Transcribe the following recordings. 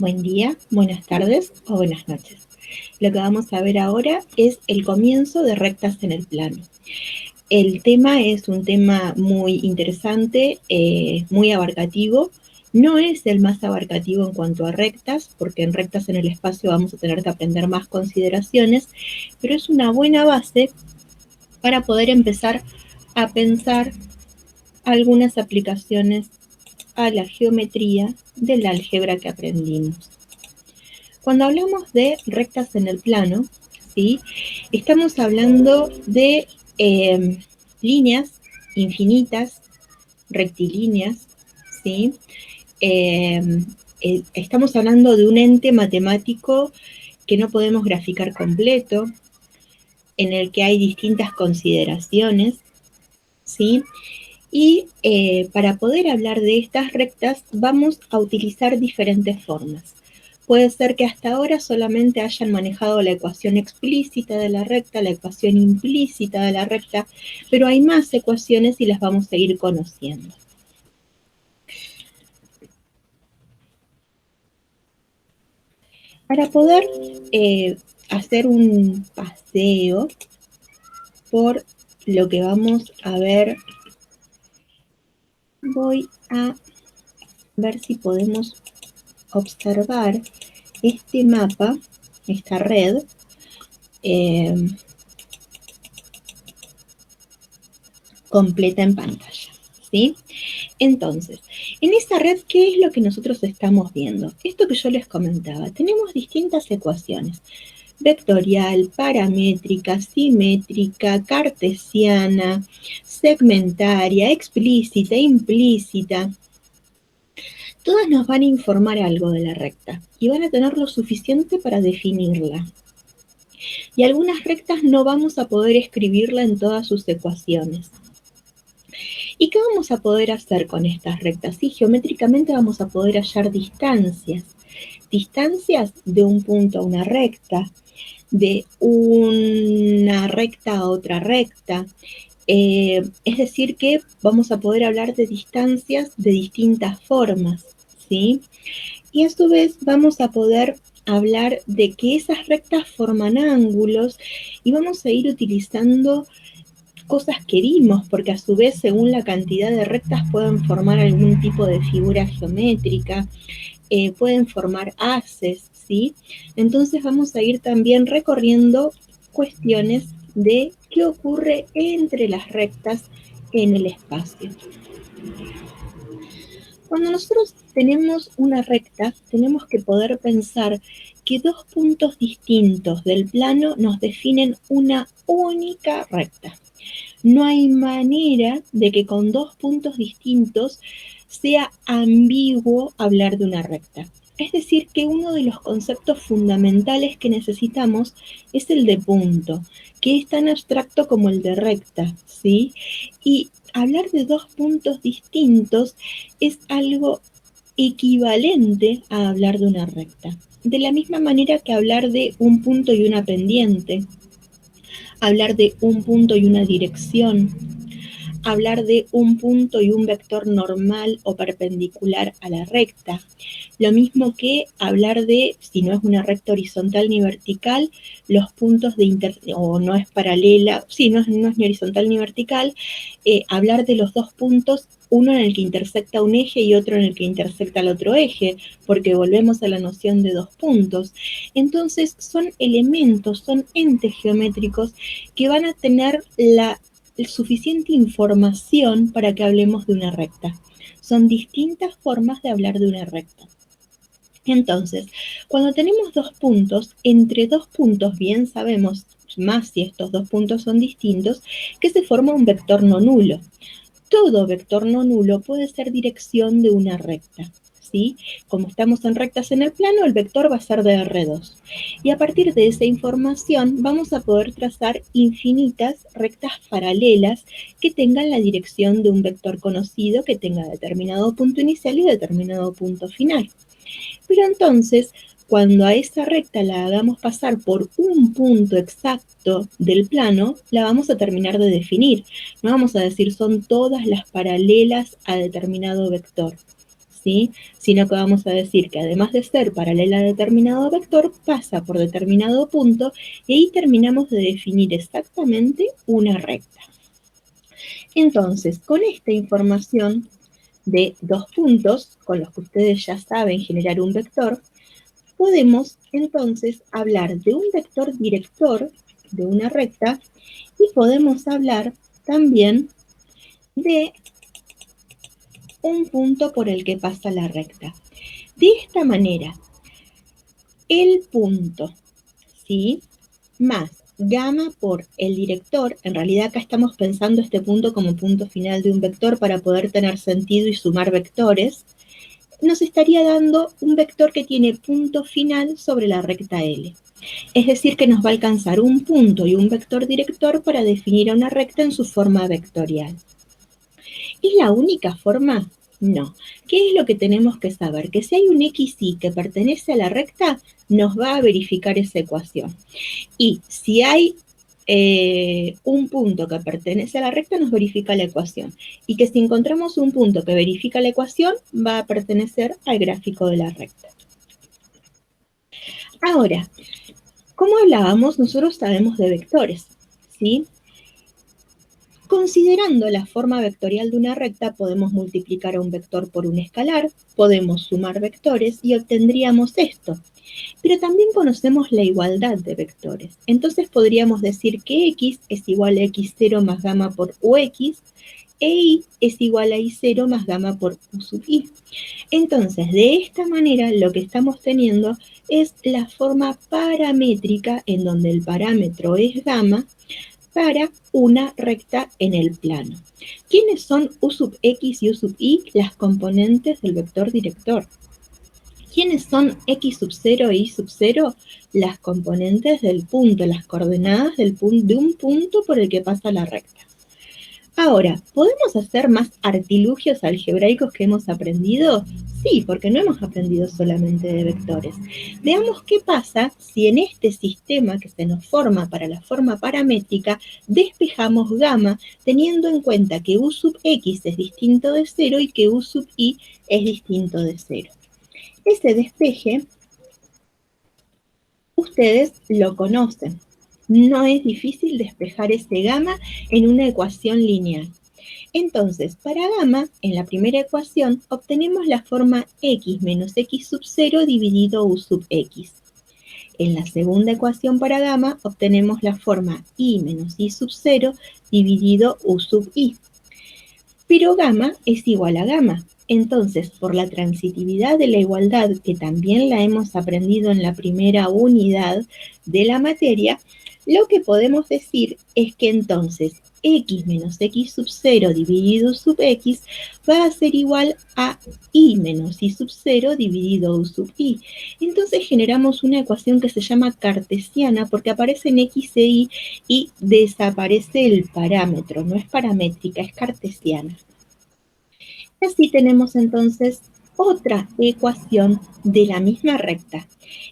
buen día, buenas tardes o buenas noches. Lo que vamos a ver ahora es el comienzo de rectas en el plano. El tema es un tema muy interesante, muy abarcativo. No es el más abarcativo en cuanto a rectas, porque en rectas en el espacio vamos a tener que aprender más consideraciones, pero es una buena base para poder empezar a pensar algunas aplicaciones a la geometría del álgebra que aprendimos. Cuando hablamos de rectas en el plano, ¿sí? Estamos hablando de líneas infinitas, rectilíneas, ¿sí? Estamos hablando de un ente matemático que no podemos graficar completo, en el que hay distintas consideraciones, ¿sí? Y para poder hablar de estas rectas vamos a utilizar diferentes formas. Puede ser que hasta ahora solamente hayan manejado la ecuación explícita de la recta, la ecuación implícita de la recta, pero hay más ecuaciones y las vamos a ir conociendo. Para poder hacer un paseo por lo que vamos a ver, voy a ver si podemos observar este mapa, esta red, completa en pantalla, ¿sí? Entonces, en esta red, ¿qué es lo que nosotros estamos viendo? Esto que yo les comentaba, tenemos distintas ecuaciones: vectorial, paramétrica, simétrica, cartesiana, segmentaria, explícita, implícita. Todas nos van a informar algo de la recta y van a tener lo suficiente para definirla. Y algunas rectas no vamos a poder escribirla en todas sus ecuaciones. ¿Y qué vamos a poder hacer con estas rectas? Sí, geométricamente vamos a poder hallar distancias. Distancias de un punto a una recta, de una recta a otra recta. Es decir, que vamos a poder hablar de distancias de distintas formas, ¿sí? Y a su vez vamos a poder hablar de que esas rectas forman ángulos y vamos a ir utilizando cosas que vimos, porque a su vez, según la cantidad de rectas, pueden formar algún tipo de figura geométrica, pueden formar haces, ¿sí? Entonces vamos a ir también recorriendo cuestiones de qué ocurre entre las rectas en el espacio. Cuando nosotros tenemos una recta, tenemos que poder pensar que dos puntos distintos del plano nos definen una única recta. No hay manera de que con dos puntos distintos sea ambiguo hablar de una recta. Es decir, que uno de los conceptos fundamentales que necesitamos es el de punto, que es tan abstracto como el de recta, ¿sí? Y hablar de dos puntos distintos es algo equivalente a hablar de una recta. De la misma manera que hablar de un punto y una pendiente, hablar de un punto y una dirección, hablar de un punto y un vector normal o perpendicular a la recta. Lo mismo que hablar de, si no es una recta horizontal ni vertical, los puntos de o no es paralela, sí, no es ni horizontal ni vertical, hablar de los dos puntos, uno en el que intersecta un eje y otro en el que intersecta el otro eje, porque volvemos a la noción de dos puntos. Entonces son elementos, son entes geométricos que van a tener la suficiente información para que hablemos de una recta. Son distintas formas de hablar de una recta. Entonces, cuando tenemos dos puntos, entre dos puntos bien sabemos, más si estos dos puntos son distintos, que se forma un vector no nulo. Todo vector no nulo puede ser dirección de una recta, ¿sí? Como estamos en rectas en el plano, el vector va a ser de R2. Y a partir de esa información vamos a poder trazar infinitas rectas paralelas que tengan la dirección de un vector conocido que tenga determinado punto inicial y determinado punto final. Pero entonces, cuando a esa recta la hagamos pasar por un punto exacto del plano, la vamos a terminar de definir. No vamos a decir son todas las paralelas a determinado vector, ¿sí? Sino que vamos a decir que además de ser paralela a determinado vector, pasa por determinado punto y ahí terminamos de definir exactamente una recta. Entonces, con esta información de 2 puntos, con los que ustedes ya saben generar un vector, podemos entonces hablar de un vector director de una recta y podemos hablar también de un punto por el que pasa la recta. De esta manera, el punto, ¿sí?, más gamma por el director, en realidad acá estamos pensando este punto como punto final de un vector para poder tener sentido y sumar vectores, nos estaría dando un vector que tiene punto final sobre la recta L. Es decir, que nos va a alcanzar un punto y un vector director para definir a una recta en su forma vectorial. ¿Es la única forma? No. ¿Qué es lo que tenemos que saber? Que si hay un XY que pertenece a la recta, nos va a verificar esa ecuación. Y si hay un punto que pertenece a la recta, nos verifica la ecuación. Y que si encontramos un punto que verifica la ecuación, va a pertenecer al gráfico de la recta. Ahora, como hablábamos, nosotros sabemos de vectores, ¿sí? Considerando la forma vectorial de una recta, podemos multiplicar a un vector por un escalar, podemos sumar vectores y obtendríamos esto. Pero también conocemos la igualdad de vectores. Entonces podríamos decir que x es igual a x0 más gamma por ux, e y es igual a y0 más gamma por u sub i. Entonces, de esta manera, lo que estamos teniendo es la forma paramétrica en donde el parámetro es gamma para una recta en el plano. ¿Quiénes son u sub x y u sub y? Las componentes del vector director. ¿Quiénes son x sub 0 e y sub 0? Las componentes del punto, las coordenadas de un punto por el que pasa la recta. Ahora, ¿podemos hacer más artilugios algebraicos que hemos aprendido? Sí, porque no hemos aprendido solamente de vectores. Veamos qué pasa si en este sistema que se nos forma para la forma paramétrica despejamos gamma teniendo en cuenta que u sub x es distinto de 0 y que u sub y es distinto de 0. Ese despeje, ustedes lo conocen. No es difícil despejar ese gamma en una ecuación lineal. Entonces, para gamma, en la primera ecuación, obtenemos la forma x menos x sub 0 dividido u sub x. En la segunda ecuación para gamma, obtenemos la forma y menos y sub 0 dividido u sub i. Pero gamma es igual a gamma. Entonces, por la transitividad de la igualdad, que también la hemos aprendido en la primera unidad de la materia, lo que podemos decir es que entonces x menos x sub 0 dividido sub x va a ser igual a y menos y sub 0 dividido u sub i. Entonces generamos una ecuación que se llama cartesiana porque aparecen x e y desaparece el parámetro, no es paramétrica, es cartesiana. Así tenemos entonces otra ecuación de la misma recta,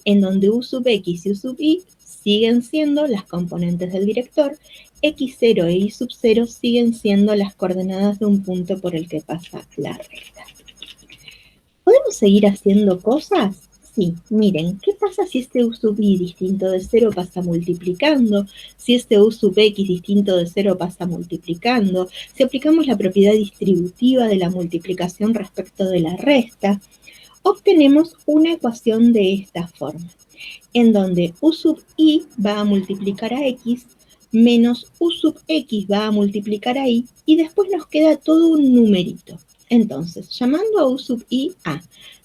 en donde u sub x y u sub y siguen siendo las componentes del director, x0 e y sub 0 siguen siendo las coordenadas de un punto por el que pasa la recta. ¿Podemos seguir haciendo cosas? Sí, miren, ¿qué pasa si este u sub i distinto de 0 pasa multiplicando? Si este u sub x distinto de 0 pasa multiplicando. Si aplicamos la propiedad distributiva de la multiplicación respecto de la resta, obtenemos una ecuación de esta forma, en donde u sub i va a multiplicar a x, menos u sub x va a multiplicar a y, y después nos queda todo un numerito. Entonces, llamando a u sub i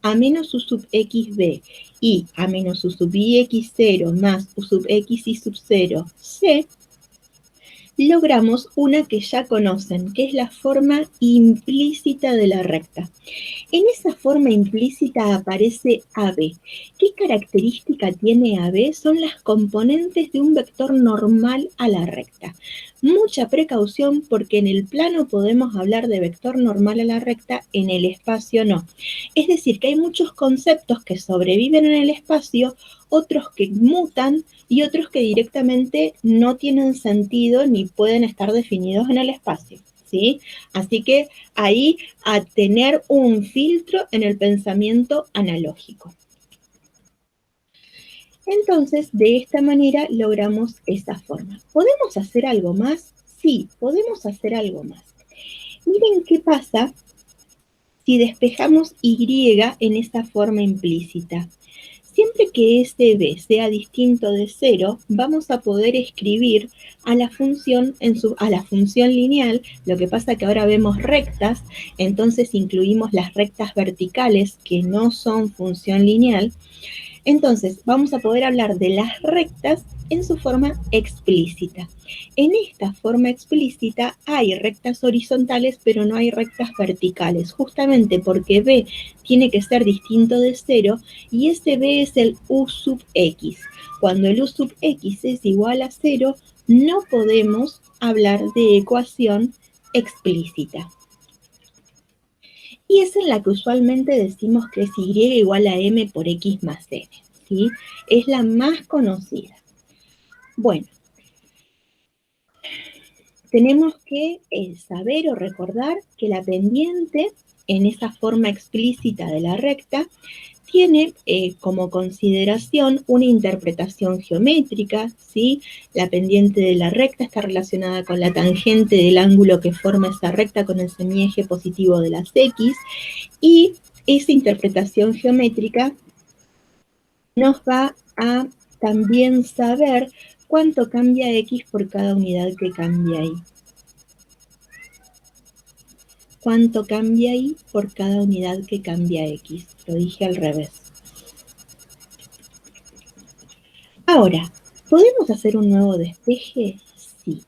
a menos u sub x b y a menos u sub i x0 más u sub x y sub 0 c, logramos una que ya conocen, que es la forma implícita de la recta. En esa forma implícita aparece AB. ¿Qué característica tiene AB? Son las componentes de un vector normal a la recta. Mucha precaución porque en el plano podemos hablar de vector normal a la recta, en el espacio no. Es decir, que hay muchos conceptos que sobreviven en el espacio, otros que mutan y otros que directamente no tienen sentido ni pueden estar definidos en el espacio. ¿sí? Así que ahí a tener un filtro en el pensamiento analógico. Entonces, de esta manera logramos esa forma. ¿Podemos hacer algo más? Sí, podemos hacer algo más. Miren qué pasa si despejamos Y en esa forma implícita. Siempre que este b sea distinto de 0, vamos a poder escribir a la función, a la función lineal. Lo que pasa que ahora vemos rectas, entonces incluimos las rectas verticales que no son función lineal. Entonces, vamos a poder hablar de las rectas en su forma explícita. En esta forma explícita hay rectas horizontales, pero no hay rectas verticales, justamente porque b tiene que ser distinto de 0 y ese b es el u sub x. Cuando el u sub x es igual a 0, no podemos hablar de ecuación explícita. Y es en la que usualmente decimos que es y igual a m por x más n, ¿sí? Es la más conocida. Bueno, tenemos que saber o recordar que la pendiente, en esa forma explícita de la recta, tiene como consideración una interpretación geométrica, ¿sí? La pendiente de la recta está relacionada con la tangente del ángulo que forma esa recta con el semieje positivo de las x, y esa interpretación geométrica nos va a también saber cuánto cambia x por cada unidad que cambia y. Cuánto cambia y por cada unidad que cambia x. Lo dije al revés. Ahora, ¿podemos hacer un nuevo despeje? Sí.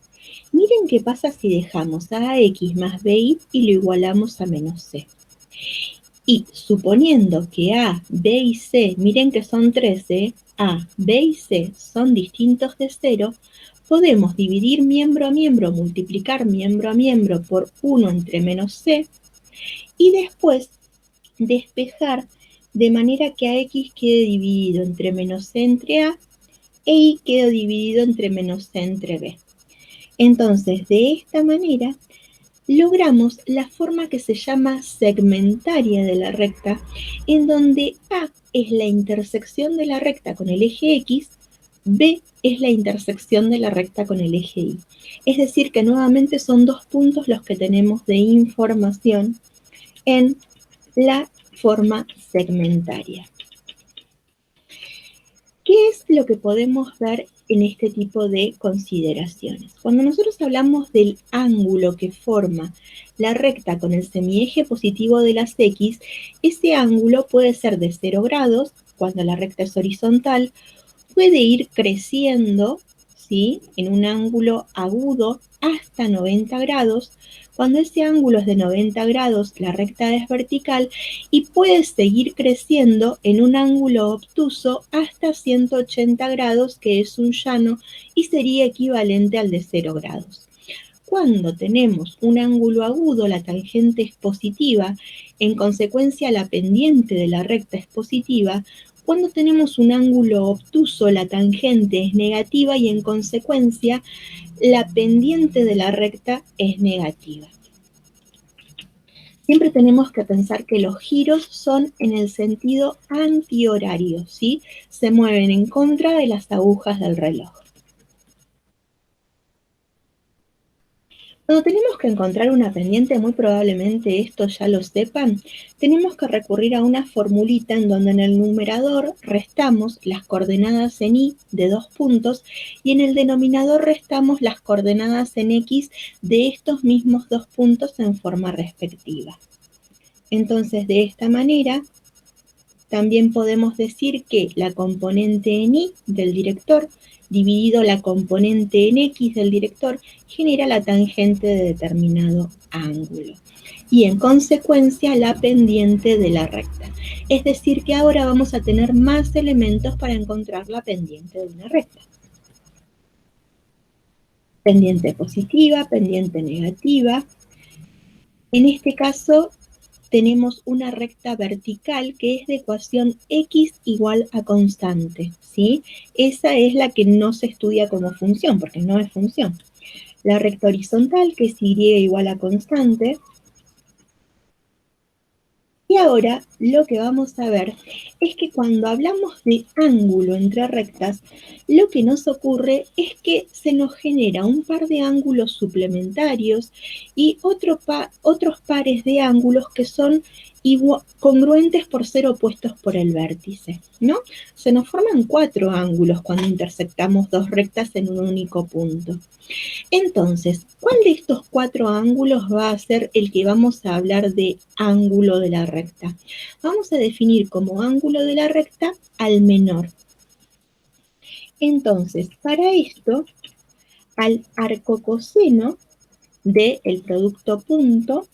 Miren qué pasa si dejamos a x más bi y lo igualamos a menos c. Y suponiendo que a, b y c, miren que son 13, a, b y c son distintos de 0, podemos dividir miembro a miembro, multiplicar miembro a miembro por 1 entre menos c, y después despejar de manera que a x quede dividido entre menos c entre a, e y quede dividido entre menos c entre b. Entonces, de esta manera, logramos la forma que se llama segmentaria de la recta, en donde A es la intersección de la recta con el eje X, B es la intersección de la recta con el eje Y. Es decir, que nuevamente son dos puntos los que tenemos de información en la forma segmentaria. ¿Qué es lo que podemos ver en este tipo de consideraciones? Cuando nosotros hablamos del ángulo que forma la recta con el semieje positivo de las x, ese ángulo puede ser de 0 grados, cuando la recta es horizontal, puede ir creciendo, ¿sí?, en un ángulo agudo hasta 90 grados, cuando ese ángulo es de 90 grados, la recta es vertical y puede seguir creciendo en un ángulo obtuso hasta 180 grados, que es un llano y sería equivalente al de 0 grados. Cuando tenemos un ángulo agudo, la tangente es positiva, en consecuencia la pendiente de la recta es positiva. Cuando tenemos un ángulo obtuso, la tangente es negativa y en consecuencia la pendiente de la recta es negativa. Siempre tenemos que pensar que los giros son en el sentido antihorario, ¿sí? Se mueven en contra de las agujas del reloj. Cuando tenemos que encontrar una pendiente, muy probablemente esto ya lo sepan, tenemos que recurrir a una formulita en donde en el numerador restamos las coordenadas en y de 2 puntos y en el denominador restamos las coordenadas en x de estos mismos 2 puntos en forma respectiva. Entonces, de esta manera, también podemos decir que la componente en y del director dividido la componente en x del director genera la tangente de determinado ángulo y en consecuencia la pendiente de la recta. Es decir, que ahora vamos a tener más elementos para encontrar la pendiente de una recta. Pendiente positiva, pendiente negativa. En este caso tenemos una recta vertical que es de ecuación x igual a constante, ¿sí? Esa es la que no se estudia como función, porque no es función. la recta horizontal, que es y igual a constante. Y ahora lo que vamos a ver es que cuando hablamos de ángulo entre rectas, lo que nos ocurre es que se nos genera un par de ángulos suplementarios y otros pares de ángulos que son congruentes por ser opuestos por el vértice, ¿no? Se nos forman 4 ángulos cuando intersectamos dos rectas en un único punto. Entonces, ¿cuál de estos 4 ángulos va a ser el que vamos a hablar de ángulo de la recta? Vamos a definir como ángulo de la recta al menor. Entonces, para esto, al arcocoseno del producto punto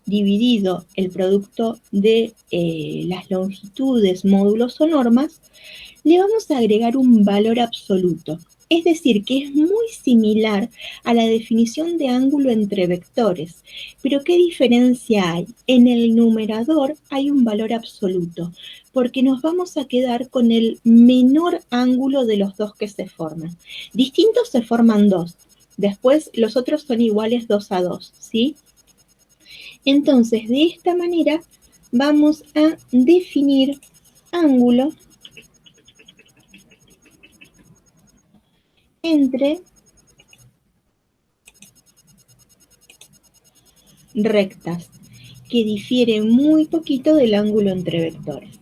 dividido el producto de las longitudes, módulos o normas, le vamos a agregar un valor absoluto. Es decir, que es muy similar a la definición de ángulo entre vectores. Pero ¿qué diferencia hay? En el numerador hay un valor absoluto, porque nos vamos a quedar con el menor ángulo de los dos que se forman. Distintos se forman 2. Después los otros son iguales 2 a 2, ¿sí? Entonces, de esta manera vamos a definir ángulo entre rectas, que difiere muy poquito del ángulo entre vectores.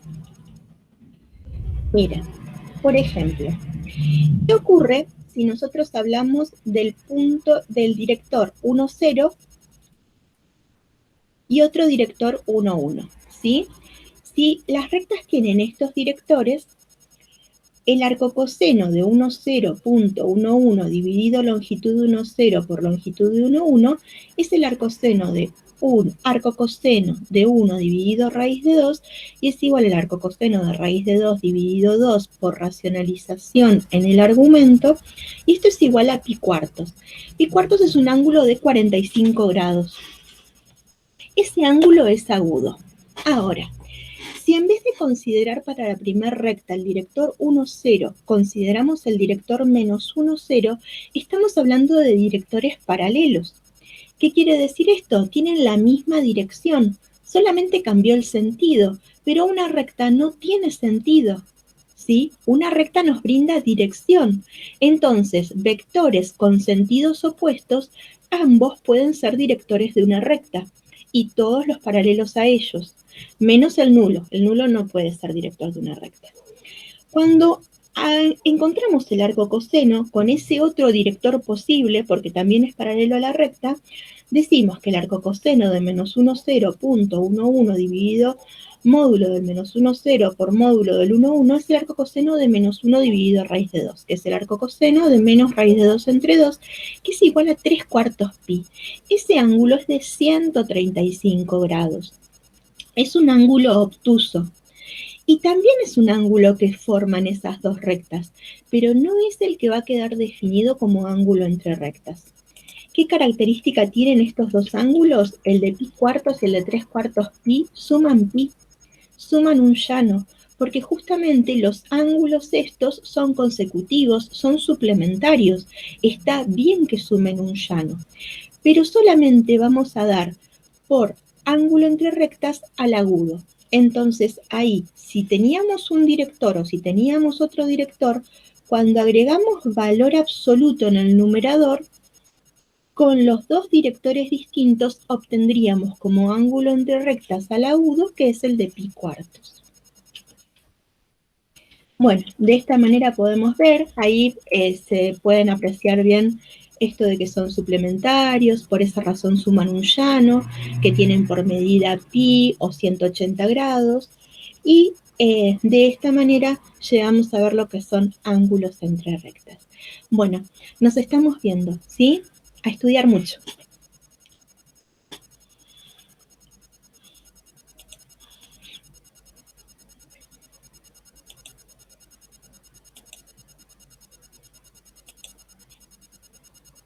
Mira, por ejemplo, ¿qué ocurre si nosotros hablamos del punto del director 1, 0 y otro director 1, 1? ¿Sí? Si las rectas tienen estos directores, el arcocoseno de 1, 0.11 dividido longitud de 1, 0 por longitud de 1, 1 es el arcocoseno de un arcocoseno de 1 dividido raíz de 2 y es igual al arcocoseno de raíz de 2 dividido 2 por racionalización en el argumento, y esto es igual a pi cuartos. Pi cuartos es un ángulo de 45 grados. Ese ángulo es agudo. Ahora, si en vez de considerar para la primera recta el director 1, 0, consideramos el director menos 1, 0, estamos hablando de directores paralelos. ¿Qué quiere decir esto? Tienen la misma dirección, solamente cambió el sentido, pero una recta no tiene sentido, ¿sí? Una recta nos brinda dirección. Entonces, vectores con sentidos opuestos, ambos pueden ser directores de una recta, y todos los paralelos a ellos, menos el nulo. El nulo no puede ser director de una recta. Cuando encontramos el arcocoseno con ese otro director posible, porque también es paralelo a la recta, decimos que el arcocoseno de menos 1, 0.11 dividido módulo del menos 1, 0 por módulo del 1, 1 es el arcocoseno de menos 1 dividido raíz de 2, que es el arcocoseno de menos raíz de 2 entre 2, que es igual a 3 cuartos pi. Ese ángulo es de 135 grados. Es un ángulo obtuso. Y también es un ángulo que forman esas dos rectas, pero no es el que va a quedar definido como ángulo entre rectas. ¿Qué característica tienen estos dos ángulos? El de pi cuartos y el de 3 cuartos pi suman un llano, porque justamente los ángulos estos son consecutivos, son suplementarios. Está bien que sumen un llano, pero solamente vamos a dar por ángulo entre rectas al agudo. Entonces ahí, si teníamos un director o si teníamos otro director, cuando agregamos valor absoluto en el numerador, con los dos directores distintos obtendríamos como ángulo entre rectas al agudo, que es el de pi cuartos. Bueno, de esta manera podemos ver, ahí se pueden apreciar bien esto de que son suplementarios, por esa razón suman un llano, que tienen por medida pi o 180 grados, y de esta manera llegamos a ver lo que son ángulos entre rectas. Bueno, nos estamos viendo, ¿sí? A estudiar mucho.